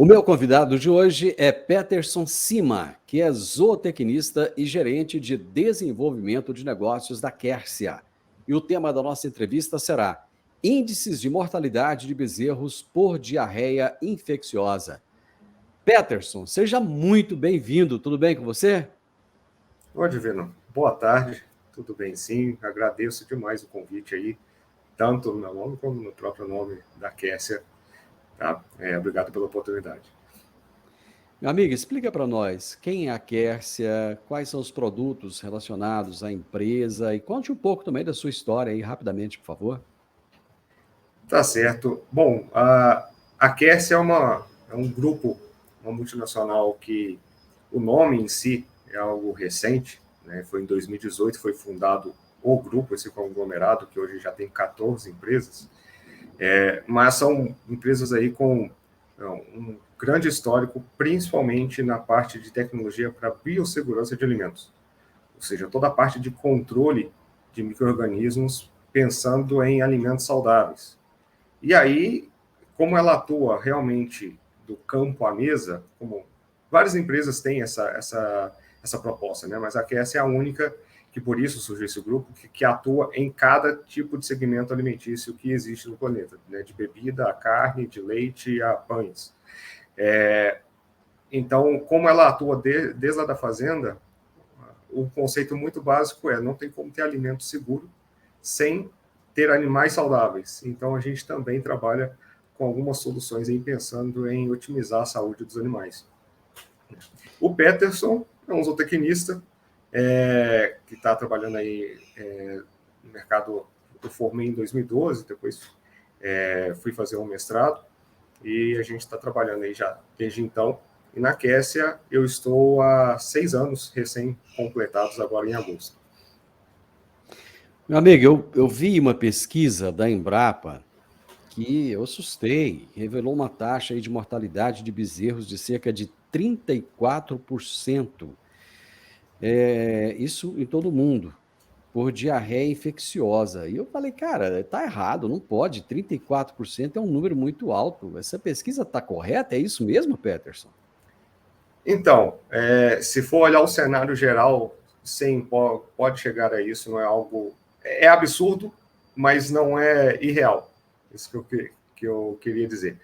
O meu convidado de hoje é Peterson Cima, que é zootecnista e gerente de desenvolvimento de negócios da Quercia. E o tema da nossa entrevista será Índices de mortalidade de bezerros por diarreia infecciosa. Peterson, seja muito bem-vindo. Tudo bem com você? Oi, Divino. Boa tarde. Tudo bem, sim. Agradeço demais o convite aí, tanto no meu nome como no próprio nome da Kessia. Tá? Obrigado pela oportunidade. Meu amigo, explica para nós quem é a Quercia, quais são os produtos relacionados à empresa e conte um pouco também da sua história aí, rapidamente, por favor. Tá certo. Bom, a Kessia é um grupo, uma multinacional que o nome em si é algo recente, né? Foi em 2018, foi fundado o grupo, esse conglomerado, que hoje já tem 14 empresas. Mas são empresas aí com um grande histórico, principalmente na parte de tecnologia para biossegurança de alimentos, ou seja, toda a parte de controle de micro-organismos pensando em alimentos saudáveis. E aí, como ela atua realmente do campo à mesa, como várias empresas têm essa proposta, né? Mas a QS é a única que, por isso, surgiu esse grupo, que atua em cada tipo de segmento alimentício que existe no planeta, né? De bebida a carne, de leite a pães. Então, como ela atua desde lá da fazenda, o conceito muito básico é não tem como ter alimento seguro sem ter animais saudáveis. Então, a gente também trabalha com algumas soluções aí pensando em otimizar a saúde dos animais. O Peterson é um zootecnista que está trabalhando aí no mercado. Eu formei em 2012, depois fui fazer um mestrado e a gente está trabalhando aí já desde então. E na Kessia eu estou há 6 anos recém-completados agora em agosto. Meu amigo, eu vi uma pesquisa da Embrapa que eu assustei, revelou uma taxa aí de mortalidade de bezerros de cerca de 34%. Isso em todo mundo, por diarreia infecciosa. E eu falei, cara, tá errado, não pode, 34% é um número muito alto. Essa pesquisa está correta? É isso mesmo, Peterson? Então, se for olhar o cenário geral, sim, pode chegar a isso, não é algo... É absurdo, mas não é irreal. Isso que eu queria dizer.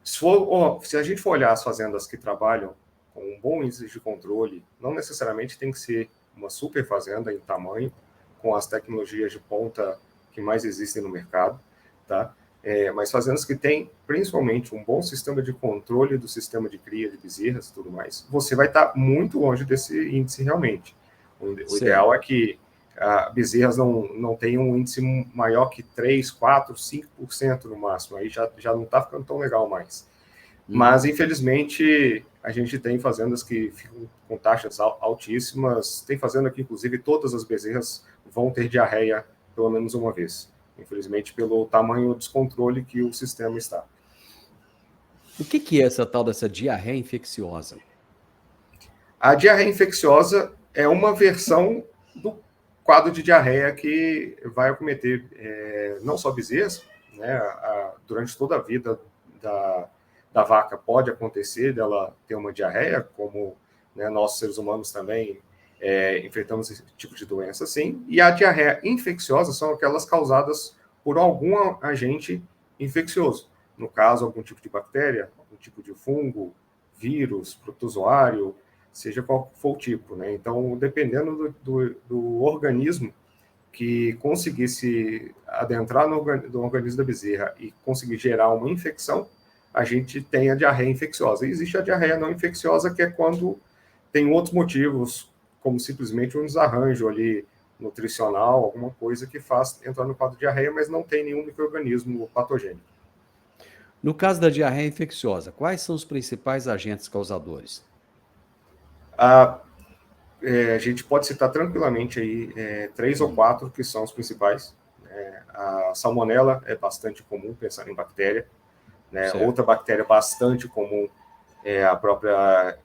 Se a gente for olhar as fazendas que trabalham com um bom índice de controle, não necessariamente tem que ser uma super fazenda em tamanho, com as tecnologias de ponta que mais existem no mercado, tá? Mas fazendas que têm, principalmente, um bom sistema de controle do sistema de cria de bezerras e tudo mais, você vai estar muito longe desse índice realmente. O ideal é Certo. que bezerras não tenham um índice maior que 3, 4, 5% no máximo. Aí já não está ficando tão legal mais. Mas, infelizmente, a gente tem fazendas que ficam com taxas altíssimas. Tem fazenda que, inclusive, todas as bezerras vão ter diarreia pelo menos uma vez. Infelizmente, pelo tamanho descontrole que o sistema está. O que é essa tal dessa diarreia infecciosa? A diarreia infecciosa é uma versão do quadro de diarreia que vai acometer não só bezerros, né, durante toda a vida da vaca pode acontecer dela ter uma diarreia, como, né, nós seres humanos também enfrentamos esse tipo de doença, sim. E a diarreia infecciosa são aquelas causadas por algum agente infeccioso. No caso, algum tipo de bactéria, algum tipo de fungo, vírus, protozoário, seja qual for o tipo, né? Então, dependendo do organismo que conseguisse adentrar no organismo da bezerra e conseguir gerar uma infecção, a gente tem a diarreia infecciosa. E existe a diarreia não infecciosa, que é quando tem outros motivos, como simplesmente um desarranjo ali nutricional, alguma coisa que faz entrar no quadro de diarreia, mas não tem nenhum micro-organismo patogênico. No caso da diarreia infecciosa, quais são os principais agentes causadores? A gente pode citar tranquilamente aí 3 ou 4 que são os principais. A salmonela é bastante comum, pensando em bactéria. Né? Outra Certo. bactéria bastante comum é a própria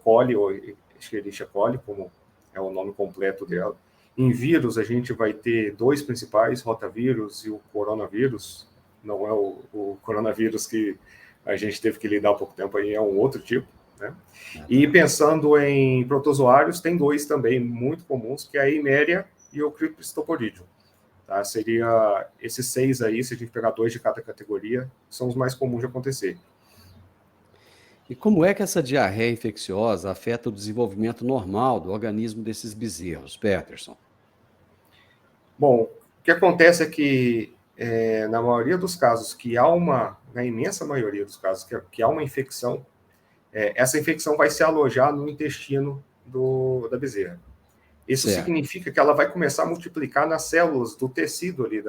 coli, ou Escherichia coli, como é o nome completo dela. Em vírus, a gente vai ter 2 principais, rotavírus e o coronavírus. Não é o coronavírus que a gente teve que lidar há pouco tempo, aí é um outro tipo, né? E pensando em protozoários, tem dois também muito comuns, que é a Eimeria e o Cryptosporidium. Tá? Seria esses 6 aí, se a gente pegar 2 de cada categoria, são os mais comuns de acontecer. E como é que essa diarreia infecciosa afeta o desenvolvimento normal do organismo desses bezerros, Peterson? Bom, o que acontece é que, na maioria dos casos, na imensa maioria dos casos, que há uma infecção, essa infecção vai se alojar no intestino da bezerra. Isso Certo. significa que ela vai começar a multiplicar nas células do tecido ali,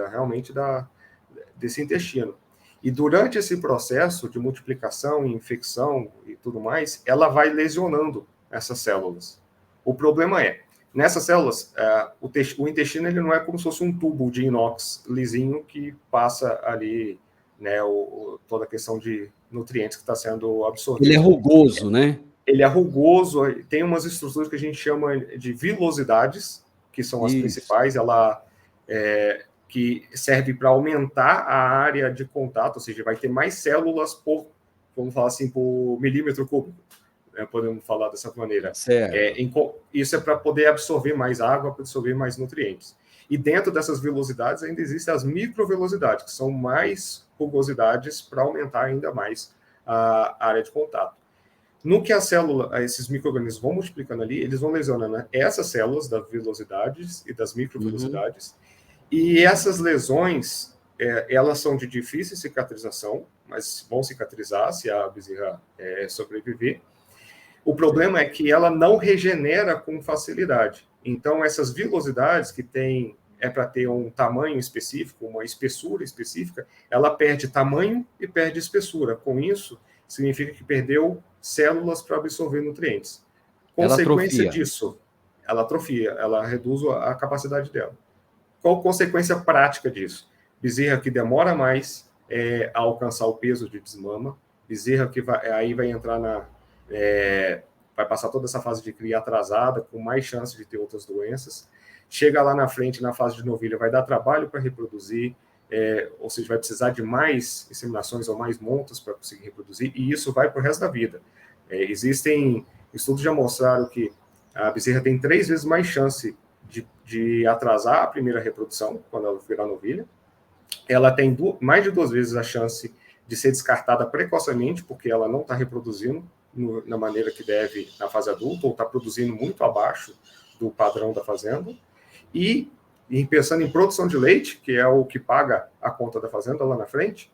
desse intestino. E durante esse processo de multiplicação, infecção e tudo mais, ela vai lesionando essas células. O problema é, nessas células, o intestino ele não é como se fosse um tubo de inox lisinho que passa ali, né, toda a questão de nutrientes que está sendo absorvido. Ele é rugoso, né? Ele é rugoso, tem umas estruturas que a gente chama de vilosidades, que são as principais, que serve para aumentar a área de contato, ou seja, vai ter mais células vamos falar assim, por milímetro cúbico, né? Podemos falar dessa maneira. Certo. Isso é para poder absorver mais água, para absorver mais nutrientes. E dentro dessas velocidades ainda existem as microvelocidades, que são mais rugosidades para aumentar ainda mais a área de contato. No que esses micro-organismos vão multiplicando ali, eles vão lesionando essas células das velocidades e das microvelocidades. E essas lesões, elas são de difícil cicatrização, mas vão cicatrizar se a bezerra sobreviver. O problema é que ela não regenera com facilidade. Então, essas vilosidades que é para ter um tamanho específico, uma espessura específica, ela perde tamanho e perde espessura. Com isso, significa que perdeu células para absorver nutrientes. Consequência disso, ela atrofia, ela reduz a capacidade dela. Qual a consequência prática disso? Bezerra que demora mais a alcançar o peso de desmama, bezerra que vai entrar vai passar toda essa fase de cria atrasada, com mais chance de ter outras doenças. Chega lá na frente, na fase de novilha, vai dar trabalho para reproduzir, ou seja, vai precisar de mais inseminações ou mais montas para conseguir reproduzir, e isso vai para o resto da vida. Existem estudos que já mostraram que a bezerra tem 3 vezes mais chance de atrasar a primeira reprodução, quando ela virar novilha. Ela tem mais de 2 vezes a chance de ser descartada precocemente, porque ela não está reproduzindo na maneira que deve na fase adulta, ou está produzindo muito abaixo do padrão da fazenda. E pensando em produção de leite, que é o que paga a conta da fazenda lá na frente,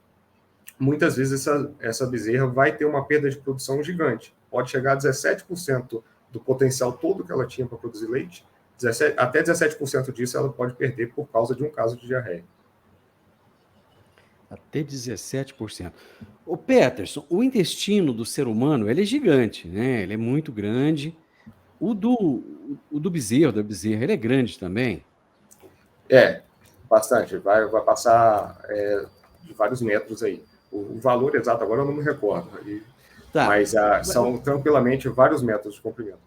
muitas vezes essa bezerra vai ter uma perda de produção gigante. Pode chegar a 17% do potencial todo que ela tinha para produzir leite. Até 17% disso ela pode perder por causa de um caso de diarreia. Até 17%. Ô Peterson, o intestino do ser humano ele é gigante, né? Ele é muito grande. O do bezerro, da bezerra, ele é grande também? Bastante. Vai passar de vários metros aí. O valor exato agora eu não me recordo. Mas são tranquilamente vários metros de comprimento.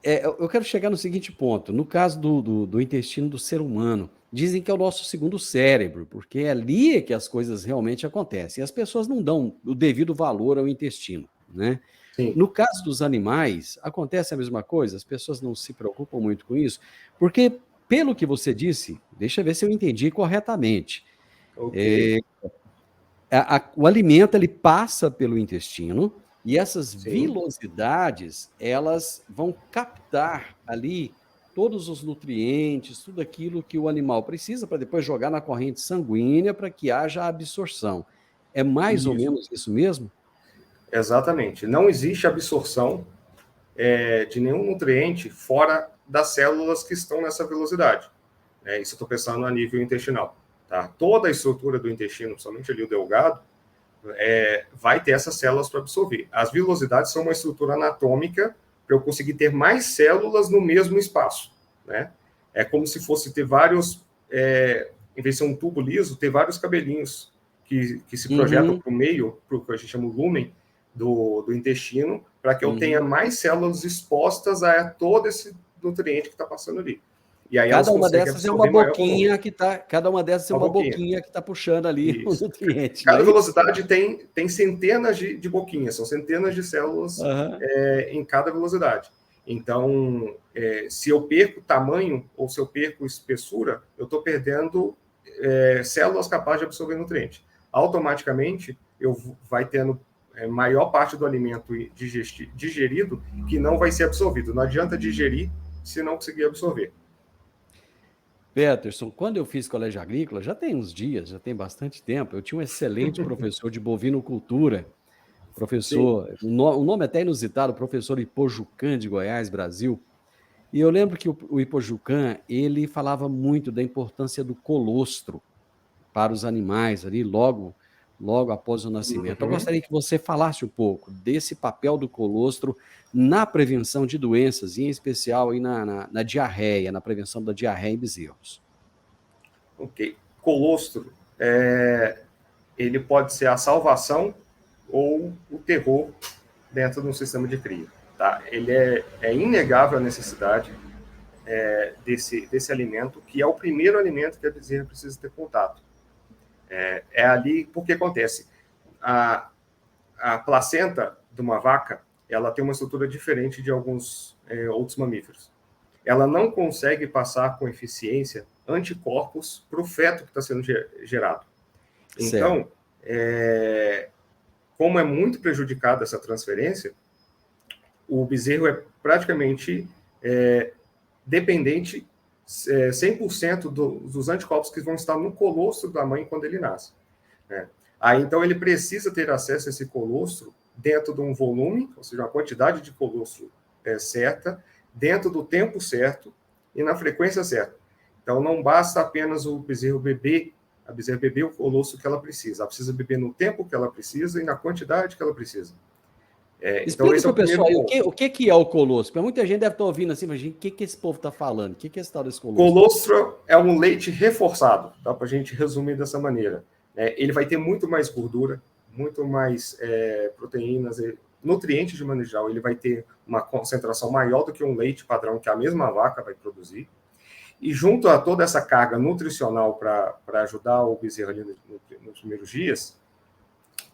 Eu quero chegar no seguinte ponto. No caso do intestino do ser humano, dizem que é o nosso segundo cérebro, porque é ali que as coisas realmente acontecem. E as pessoas não dão o devido valor ao intestino, né? Sim. No caso dos animais, acontece a mesma coisa? As pessoas não se preocupam muito com isso? Porque, pelo que você disse, deixa eu ver se eu entendi corretamente. Okay. O alimento ele passa pelo intestino e essas Sim. vilosidades elas vão captar ali todos os nutrientes, tudo aquilo que o animal precisa para depois jogar na corrente sanguínea para que haja absorção. É mais ou menos isso mesmo? Exatamente. Não existe absorção de nenhum nutriente fora das células que estão nessa velocidade. Isso eu estou pensando a nível intestinal. Tá? Toda a estrutura do intestino, principalmente ali o delgado, vai ter essas células para absorver. As vilosidades são uma estrutura anatômica para eu conseguir ter mais células no mesmo espaço. Né? É como se fosse ter vários, em vez de ser um tubo liso, ter vários cabelinhos que se projetam para o meio, para o que a gente chama o lúmen do intestino, para que eu tenha mais células expostas a todo esse nutriente que está passando ali. E aí cada uma dessas é uma boquinha que está, cada uma dessas é uma boquinha que está puxando ali o nutriente. Cada velocidade tem centenas de boquinhas, são centenas de células em cada velocidade. Então, se eu perco tamanho ou se eu perco espessura, eu estou perdendo células capazes de absorver nutriente. Automaticamente, vai tendo maior parte do alimento digerido que não vai ser absorvido. Não adianta digerir se não conseguir absorver. Peterson, quando eu fiz colégio agrícola, já tem uns dias, já tem bastante tempo, eu tinha um excelente professor de bovinocultura, professor, o nome até inusitado, professor Ipojucã de Goiás, Brasil. E eu lembro que o Ipojucã, ele falava muito da importância do colostro para os animais ali, logo após o nascimento. Eu gostaria que você falasse um pouco desse papel do colostro na prevenção de doenças, e em especial aí na diarreia, na prevenção da diarreia em bezerros. Ok. Colostro, ele pode ser a salvação ou o terror dentro de um sistema de cria. Tá? Ele é inegável a necessidade desse alimento, que é o primeiro alimento que a bezerra precisa ter contato. É ali, porque acontece, a placenta de uma vaca, ela tem uma estrutura diferente de alguns outros mamíferos. Ela não consegue passar com eficiência anticorpos para o feto que está sendo gerado. Então, como é muito prejudicada essa transferência, o bezerro é praticamente dependente 100% dos anticorpos que vão estar no colostro da mãe quando ele nasce. Aí, então, ele precisa ter acesso a esse colostro dentro de um volume, ou seja, uma quantidade de colostro certa, dentro do tempo certo e na frequência certa. Então, não basta apenas o bezerro beber, a bezerra beber o colostro que ela precisa. Ela precisa beber no tempo que ela precisa e na quantidade que ela precisa. Então, esse é o pessoal aí, o que é o colostro? Porque muita gente deve estar ouvindo assim, mas o que esse povo está falando? O que é esse tal desse colostro? Colostro é um leite reforçado, dá para a gente resumir dessa maneira. Ele vai ter muito mais gordura, muito mais proteínas, nutrientes de maneira geral. Ele vai ter uma concentração maior do que um leite padrão que a mesma vaca vai produzir. E junto a toda essa carga nutricional para ajudar o bezerro ali nos primeiros dias,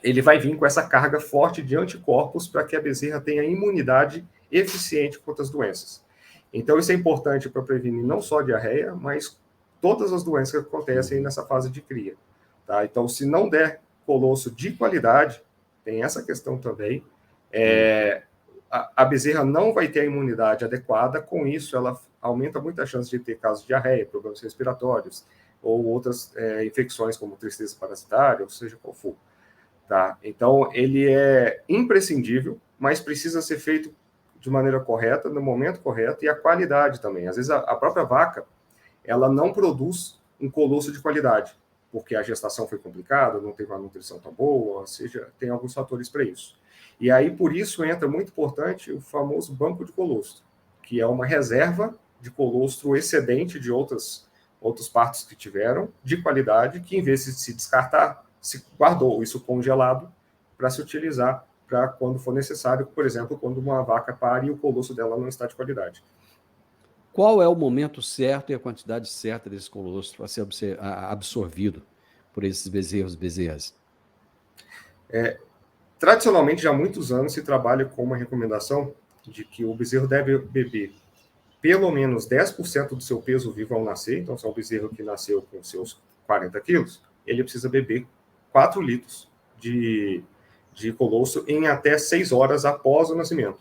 ele vai vir com essa carga forte de anticorpos para que a bezerra tenha imunidade eficiente contra as doenças. Então, isso é importante para prevenir não só a diarreia, mas todas as doenças que acontecem nessa fase de cria. Tá? Então, se não der colostro de qualidade, tem essa questão também, a bezerra não vai ter a imunidade adequada, com isso ela aumenta muito a chance de ter casos de diarreia, problemas respiratórios, ou outras infecções como tristeza parasitária, ou seja qual for. Tá? Então, ele é imprescindível, mas precisa ser feito de maneira correta, no momento correto, e a qualidade também. Às vezes, a própria vaca, ela não produz um colostro de qualidade, porque a gestação foi complicada, não teve uma nutrição tão boa, ou seja, tem alguns fatores para isso. E aí, por isso, entra muito importante o famoso banco de colostro, que é uma reserva de colostro excedente de outros partos que tiveram, de qualidade, que em vez de se descartar, se guardou isso congelado para se utilizar para quando for necessário, por exemplo, quando uma vaca pare e o colostro dela não está de qualidade. Qual é o momento certo e a quantidade certa desse colostro a ser absorvido por esses bezerros e bezerras? Tradicionalmente, já há muitos anos, se trabalha com uma recomendação de que o bezerro deve beber pelo menos 10% do seu peso vivo ao nascer. Então, se é um bezerro que nasceu com seus 40 quilos, ele precisa beber 4 litros de colostro em até 6 horas após o nascimento.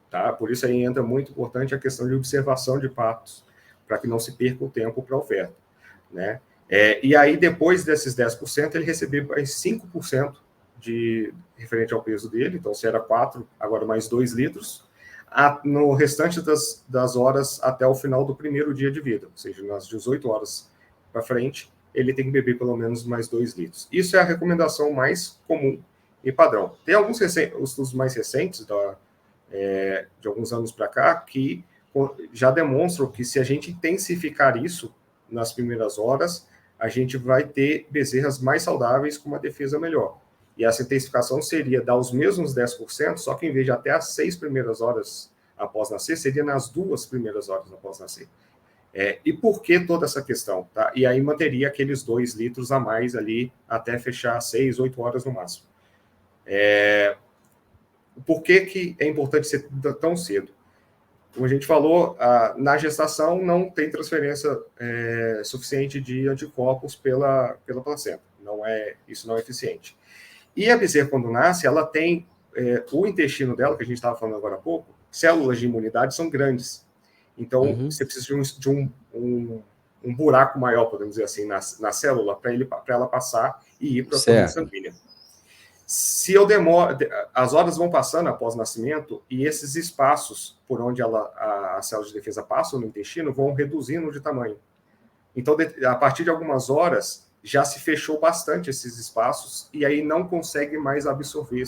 Tá? Por isso aí entra muito importante a questão de observação de partos, para que não se perca o tempo para a oferta. Né? E aí, depois desses 10%, ele receber mais 5% referente ao peso dele. Então, se era 4, agora mais 2 litros, no restante das horas até o final do primeiro dia de vida, ou seja, nas 18 horas para frente, ele tem que beber pelo menos mais 2 litros. Isso é a recomendação mais comum e padrão. Tem alguns estudos mais recentes, de alguns anos para cá, que já demonstram que se a gente intensificar isso nas primeiras horas, a gente vai ter bezerras mais saudáveis com uma defesa melhor. E essa intensificação seria dar os mesmos 10%, só que em vez de até as 6 primeiras horas após nascer, seria nas 2 primeiras horas após nascer. E por que toda essa questão? Tá? E aí manteria aqueles 2 litros a mais ali até fechar 6, 8 horas no máximo. Por que é importante ser tão cedo? Como a gente falou, na gestação não tem transferência suficiente de anticorpos pela placenta. Isso não é eficiente. E a bezerra, quando nasce, ela tem o intestino dela, que a gente estava falando agora há pouco, células de imunidade são grandes. Então, você precisa de um buraco maior, podemos dizer assim, na célula, para ela passar e ir para a corrente sanguínea. Se eu demoro, as horas vão passando após o nascimento e esses espaços por onde as células de defesa passam no intestino vão reduzindo de tamanho. Então, a partir de algumas horas, já se fechou bastante esses espaços e aí não consegue mais absorver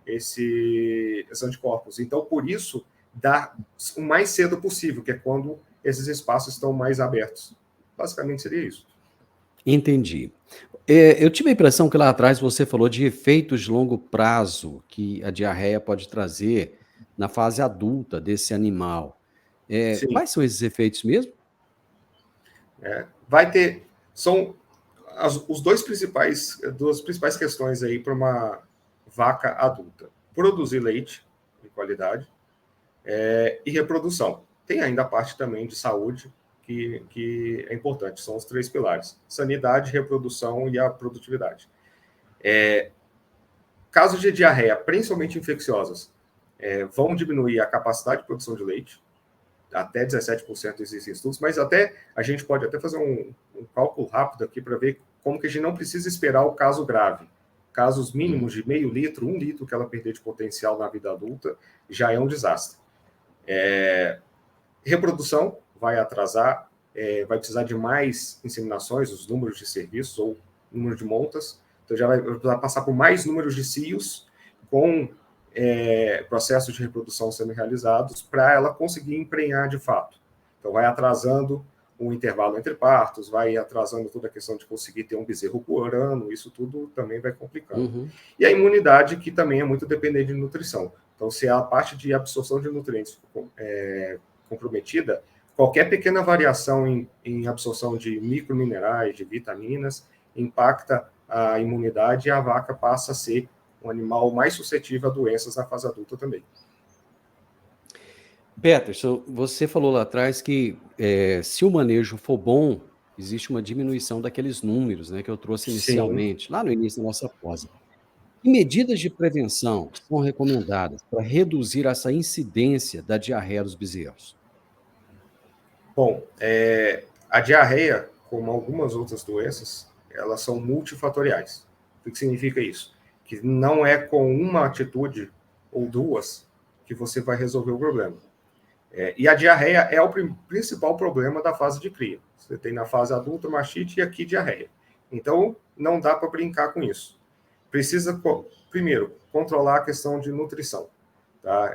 esses anticorpos. Então, por isso, dá o mais cedo possível, que é quando esses espaços estão mais abertos. Basicamente seria isso. Entendi. Eu tive a impressão que lá atrás você falou de efeitos de longo prazo que a diarreia pode trazer na fase adulta desse animal. Quais são esses efeitos mesmo? Vai ter... São duas principais questões aí para uma vaca adulta. Produzir leite de qualidade e reprodução. Tem ainda a parte também de saúde, que é importante, são os 3 pilares: sanidade, reprodução e a produtividade. Casos de diarreia, principalmente infecciosas, vão diminuir a capacidade de produção de leite, até 17% existem estudos, mas a gente pode até fazer um cálculo rápido aqui para ver como que a gente não precisa esperar o caso grave. Casos mínimos de meio litro, 1 litro que ela perder de potencial na vida adulta, já é um desastre. Reprodução vai atrasar, vai precisar de mais inseminações, os números de serviços ou número de montas, então já vai passar por mais números de cios com processos de reprodução sendo realizados para ela conseguir emprenhar de fato. Então vai atrasando o intervalo entre partos, vai atrasando toda a questão de conseguir ter um bezerro por ano, isso tudo também vai complicando. E a imunidade, que também é muito dependente de nutrição. Então, se a parte de absorção de nutrientes comprometida, qualquer pequena variação em absorção de microminerais, de vitaminas, impacta a imunidade e a vaca passa a ser um animal mais suscetível a doenças na fase adulta também. Peterson, você falou lá atrás que se o manejo for bom, existe uma diminuição daqueles números, né, que eu trouxe inicialmente, lá no início da nossa pós. Que medidas de prevenção são recomendadas para reduzir essa incidência da diarreia dos bezerros? Bom, a diarreia, como algumas outras doenças, elas são multifatoriais. O que significa isso? Que não é com uma atitude ou duas que você vai resolver o problema. E a diarreia é o principal problema da fase de cria. Você tem na fase adulta mastite e aqui diarreia. Então, não dá para brincar com isso. Precisa, primeiro, controlar a questão de nutrição. Tá?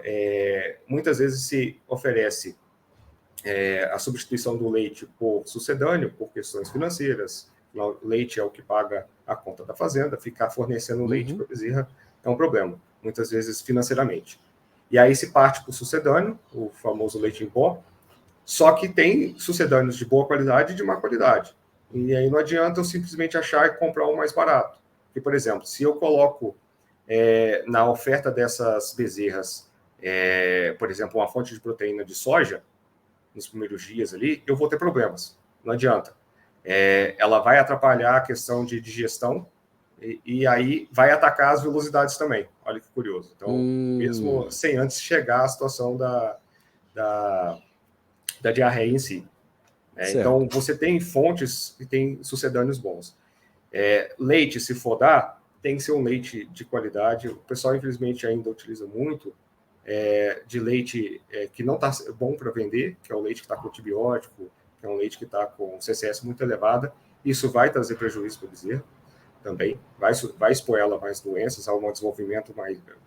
Muitas vezes se oferece a substituição do leite por sucedâneo, por questões financeiras. O leite é o que paga a conta da fazenda, ficar fornecendo leite para a bezerra é um problema, muitas vezes financeiramente. E aí se parte para o sucedâneo, o famoso leite em pó, só que tem sucedâneos de boa qualidade e de má qualidade. E aí não adianta eu simplesmente achar e comprar um mais barato. Porque, por exemplo, se eu coloco na oferta dessas bezerras, por exemplo, uma fonte de proteína de soja, nos primeiros dias ali, eu vou ter problemas. Não adianta. Ela vai atrapalhar a questão de digestão e aí vai atacar as velocidades também. Olha que curioso. Então, mesmo sem antes chegar à situação da diarreia em si. Então, você tem fontes que têm sucedâneos bons. Leite, se for dar, tem que ser um leite de qualidade. O pessoal, infelizmente, ainda utiliza muito de leite que não está bom para vender, que é o leite que está com antibiótico, que é um leite que está com CCS muito elevada. Isso vai trazer prejuízo para o bezerro também, vai expor ela a mais doenças, a um desenvolvimento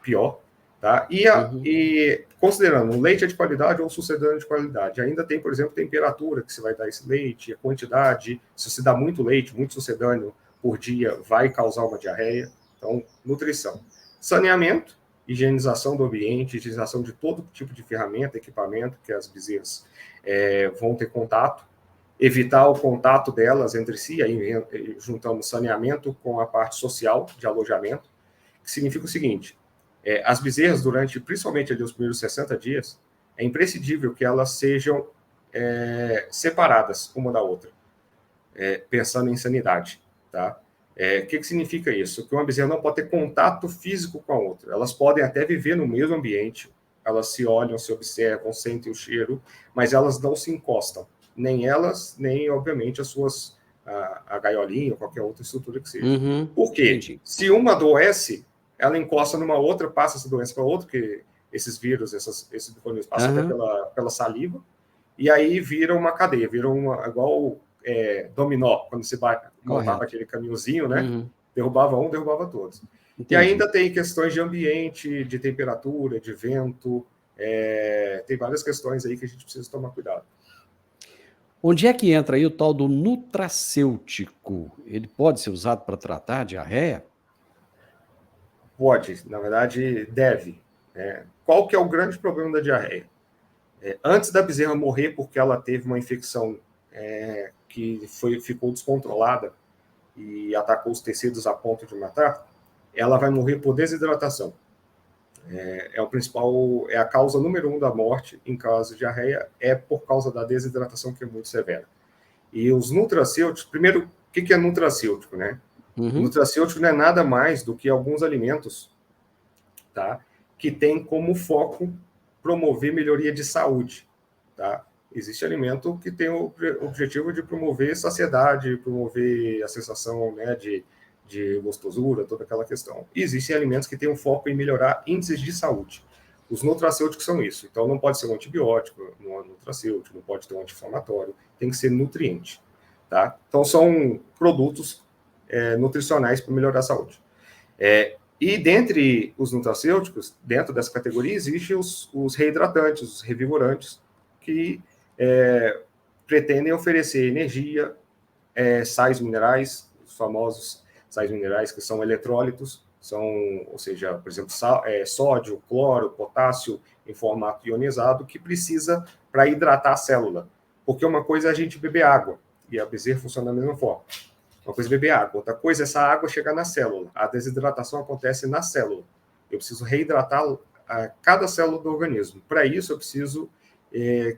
pior. Tá? E considerando o leite é de qualidade ou o sucedâneo de qualidade, ainda tem, por exemplo, temperatura que você vai dar esse leite, a quantidade, se você dá muito leite, muito sucedâneo por dia, vai causar uma diarreia. Então, nutrição. Saneamento, higienização do ambiente, higienização de todo tipo de ferramenta, equipamento que as bezerras vão ter contato, evitar o contato delas entre si, aí juntamos saneamento com a parte social de alojamento, que significa o seguinte, as bezerras principalmente ali os primeiros 60 dias, é imprescindível que elas sejam separadas uma da outra, pensando em sanidade, tá? O que significa isso? Que uma bezerra não pode ter contato físico com a outra. Elas podem até viver no mesmo ambiente, elas se olham, se observam, sentem o cheiro, mas elas não se encostam. Nem elas, nem, obviamente, a gaiolinha ou qualquer outra estrutura que seja. Uhum, Por quê? entendi. Se uma adoece, ela encosta numa outra, passa essa doença para outra, porque esses vírus, esses micro-organismos passam até pela saliva, e aí vira uma cadeia, igual dominó, quando você montava aquele caminhozinho, né? Uhum. Derrubava um, derrubava todos. Entendi. E ainda tem questões de ambiente, de temperatura, de vento, tem várias questões aí que a gente precisa tomar cuidado. Onde é que entra aí o tal do nutracêutico? Ele pode ser usado para tratar diarreia? Pode, na verdade, deve. Qual que é o grande problema da diarreia? Antes da bezerra morrer porque ela teve uma infecção que ficou descontrolada e atacou os tecidos a ponto de matar, ela vai morrer por desidratação. É a causa número 1 da morte em caso de diarreia, por causa da desidratação, que é muito severa. E os nutracêuticos, primeiro, o que é nutracêutico, né? Uhum. Nutracêutico não é nada mais do que alguns alimentos, tá? Que tem como foco promover melhoria de saúde, tá? Existe alimento que tem o objetivo de promover saciedade, promover a sensação, né, de gostosura, toda aquela questão. E existem alimentos que têm um foco em melhorar índices de saúde. Os nutracêuticos são isso. Então, não pode ser um antibiótico, não é nutracêutico, não pode ter um anti-inflamatório, tem que ser nutriente, tá? Então, são produtos nutricionais para melhorar a saúde. E dentre os nutracêuticos, dentro dessa categoria, existem os reidratantes, os revigorantes, que pretendem oferecer energia, sais minerais, os famosos sais minerais, que são eletrólitos, ou seja, por exemplo, sódio, cloro, potássio em formato ionizado, que precisa para hidratar a célula. Porque uma coisa é a gente beber água, e a bezerra funciona da mesma forma. Uma coisa é beber água, outra coisa é essa água chegar na célula. A desidratação acontece na célula. Eu preciso reidratar cada célula do organismo. Para isso, eu preciso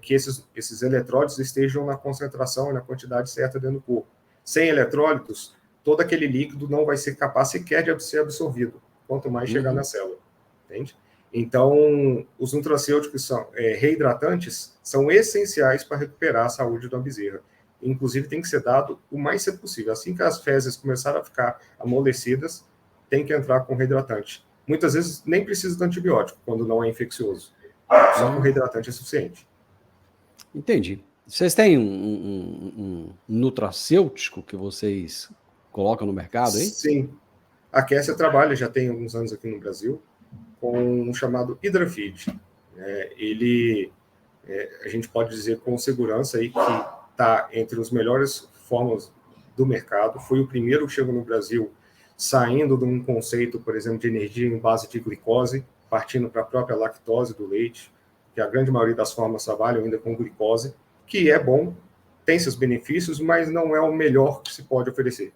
que esses eletrólitos estejam na concentração e na quantidade certa dentro do corpo. Sem eletrólitos, todo aquele líquido não vai ser capaz sequer de ser absorvido, quanto mais chegar na célula, entende? Então, os nutracêuticos reidratantes são essenciais para recuperar a saúde da bezerra. Inclusive, tem que ser dado o mais cedo possível. Assim que as fezes começarem a ficar amolecidas, tem que entrar com reidratante. Muitas vezes, nem precisa de antibiótico, quando não é infeccioso. Só com reidratante é suficiente. Entendi. Vocês têm um nutracêutico que vocês colocam no mercado aí? Sim. A Kessia trabalha, já tem alguns anos aqui no Brasil, com um chamado Hidrafeed. A gente pode dizer com segurança aí que está entre os melhores formas do mercado. Foi o primeiro que chegou no Brasil, saindo de um conceito, por exemplo, de energia em base de glicose, partindo para a própria lactose do leite, que a grande maioria das formas trabalham ainda com glicose, que é bom, tem seus benefícios, mas não é o melhor que se pode oferecer.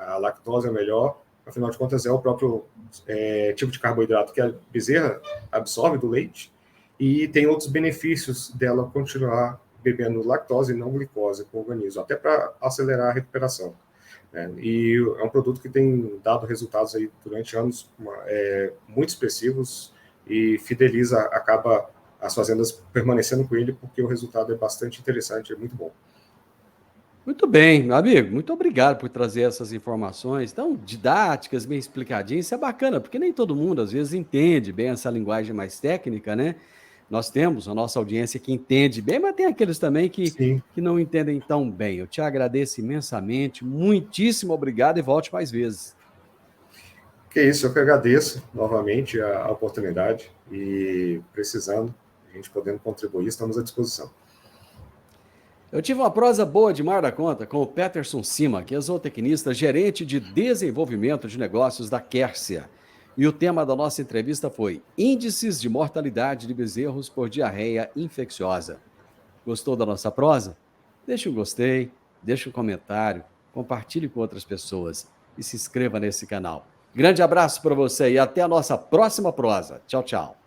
A lactose é melhor, afinal de contas é o próprio tipo de carboidrato que a bezerra absorve do leite, e tem outros benefícios dela continuar bebendo lactose e não glicose para o organismo, até para acelerar a recuperação. E é um produto que tem dado resultados aí durante anos muito expressivos e acaba as fazendas permanecendo com ele, porque o resultado é bastante interessante, é muito bom. Muito bem, meu amigo, muito obrigado por trazer essas informações tão didáticas, bem explicadinhas. Isso é bacana, porque nem todo mundo, às vezes, entende bem essa linguagem mais técnica, né? Nós temos a nossa audiência que entende bem, mas tem aqueles também que não entendem tão bem. Eu te agradeço imensamente, muitíssimo obrigado e volte mais vezes. Que isso, eu que agradeço novamente a oportunidade e precisando, a gente podendo contribuir, estamos à disposição. Eu tive uma prosa boa demais da conta com o Peterson Cima, que é zootecnista, gerente de desenvolvimento de negócios da Quércia. E o tema da nossa entrevista foi Índices de mortalidade de bezerros por diarreia infecciosa. Gostou da nossa prosa? deixe um gostei, deixe um comentário, compartilhe com outras pessoas e se inscreva nesse canal. Grande abraço para você e até a nossa próxima prosa. Tchau, tchau.